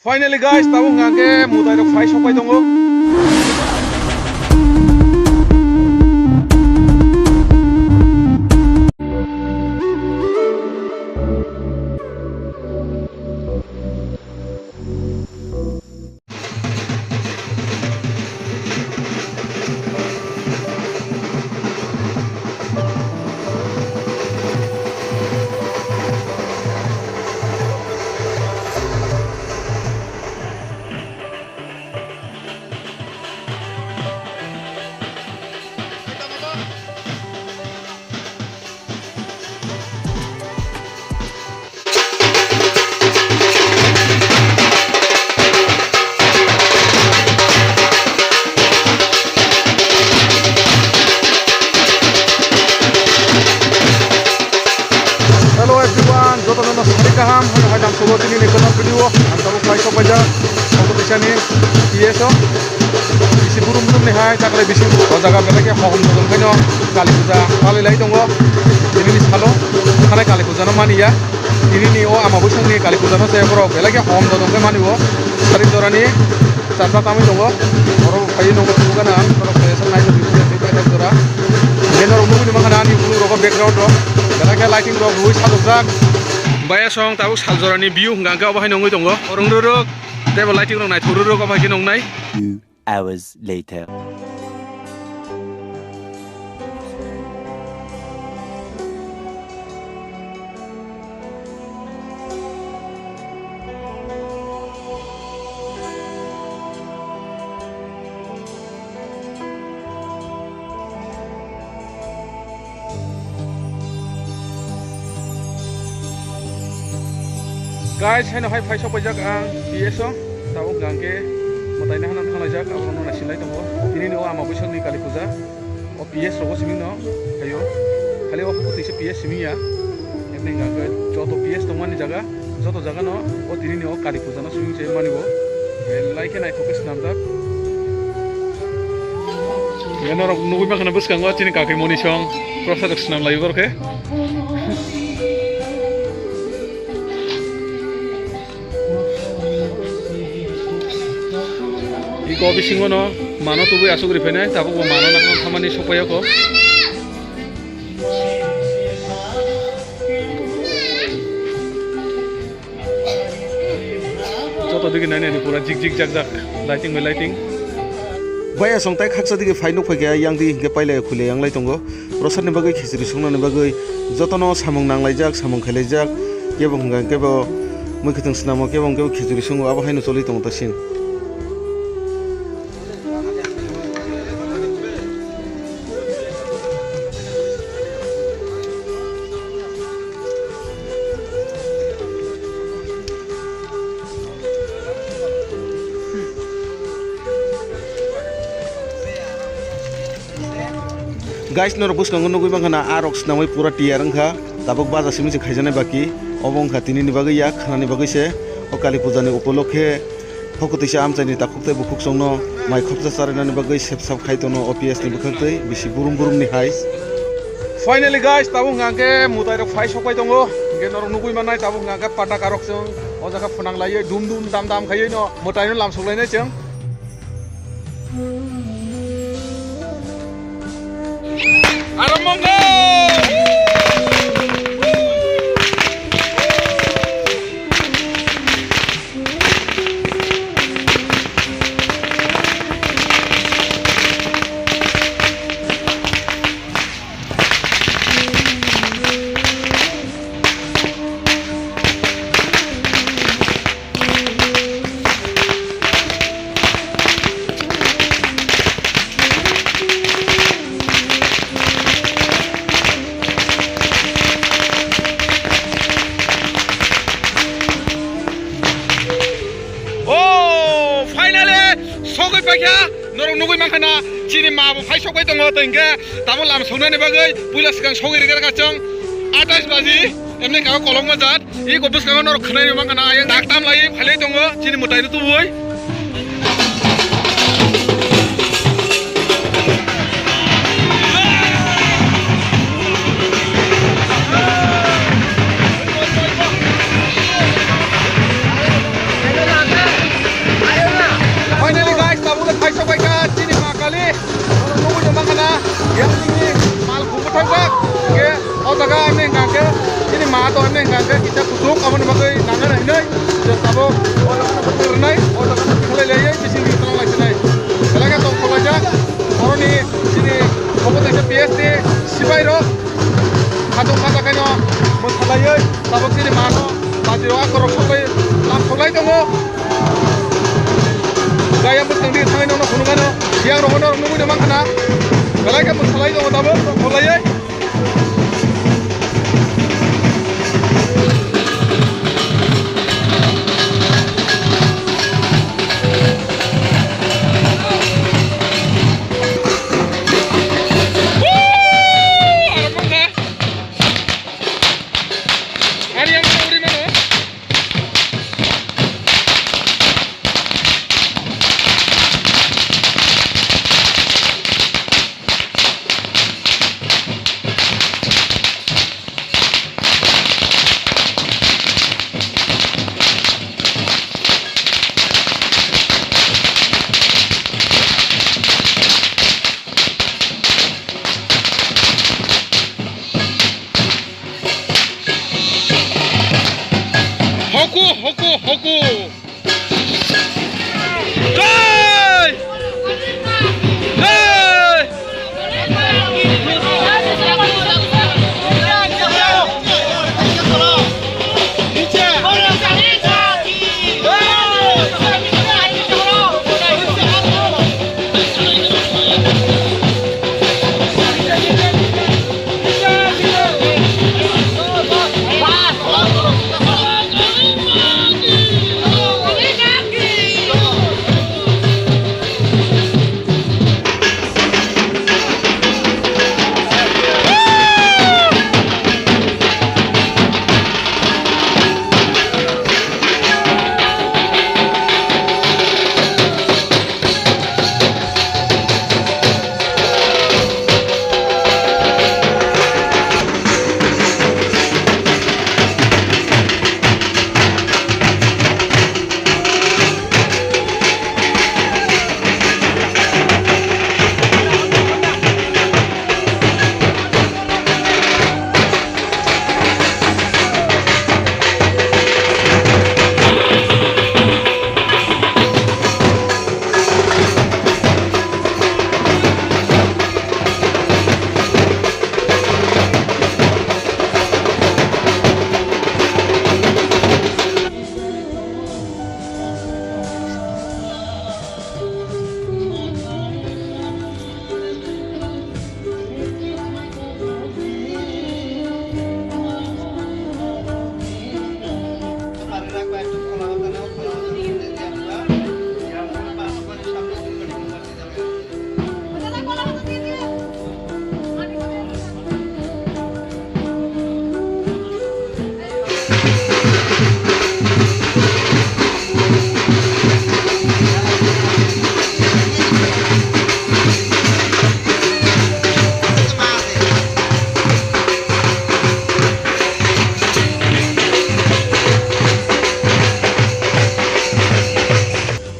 Finally guys, tabung ngake mutai rok fai sopai dongo. Kaham, hanya solo Tini ni kena video, antara fly shop aja, Hokutwisa ni ITS bisi burung-burung ni hai, cakle bisi jaga belaknya hokum dong kanyo, kali puja, palailaikha dongo, ini ni salo, karena kali puja no mani ya, ini ni ama busung ni kali puja no saya pro, belaknya hokum dong kan mani wo, sering dorani, saat kami dongo, orang kayu dongo tu kan an, orang saya senang itu di kayu dora, jadi orang mungkin makanan ni bulu rokok background ro, belaknya lighting ro, bulu satu zak. Baya song tahu salzorani view ngangka apa nongoi tongo orang ruruk table lighting nong nai tururuk apa nong nai 2 hours later. Guys, heno hai fai shop ajak ang ITS tahu ngangke matai nahan ang ajak abang nong nasilai tongo ini ni ama busung ni kali puja o ITS rogo siming no ayo kali o Hokutwisa ITS siming ya ini ngangke joto ITS tongan ni jaga joto jaga no o ini ni o kali puja no siming cai mani bo like nai focus namdak ya no nunggu makan bus kanggo Tini kaki moni song proses senam lagi borke Iko bisingo no mano tubu asuk rifene tabu ko mano nakon thamani sopayo ko joto digi nane ni pura jig jak lighting by lighting baya songtai khaksa digi faino phage yang di ge paile khule yang lai tongo prosar ni bagai khizuri songna ni bagai joto no samung nanglai jak samung khelai jak kebo hunga kebo mukhitung snamo kebo khizuri songo aba haino choli tongo tasin Guys, nor bus kangun nugui bang kana arox namai pura tiar angka tabok baza simi se khaijane baki obong khatini ni bagai yak khani bagai se o kali puja ni upolokhe Hokutwisa Amchaini takukte bukuk songno mai khopsa sarana ni bagai sepsap khaitono OPS ni bukhakte bisi burum ni hai Finally guys, tabung ngangke mutai rok fai sopai tongo ge nor nugui manai tabung ngangke pata karok song o jaga phunang lai dum dam khayai no mutai no lam soklai nai chang Aramongo! Norong nugui mangkana Tini mabu fai sokai tongo tengke tamu lam songnani bagai puila sekang sogi regar kacang 28 baji emne kawa kolong majat I kobus kawa norok khnai mangkana ayang daktam lai phalai tongo Tini mutai tu boi pinai je sabo oda kana turnai oda kana khalai lai bising ni tong lai sinai belaga tong kholaja oroni sini Hokutwisa PST sibai ro khatung khaja kaino mosalai sabo sini mano bajiro akorok sokai lam kholai dongo gaya betang di tangai nono khunungano yang rohono nunggu de mangkana belaga mosalai dongo dabo kholai Hoku. Jai! Jai!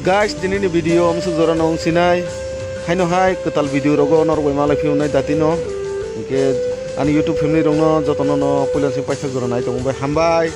Guys, Tini video am sujora nong sinai. Haino hai ketal video rogo nor boi malai fiunai datino. Ke ani YouTube family rongno jotono no pulan sing paisa jora nai tong bai hambai.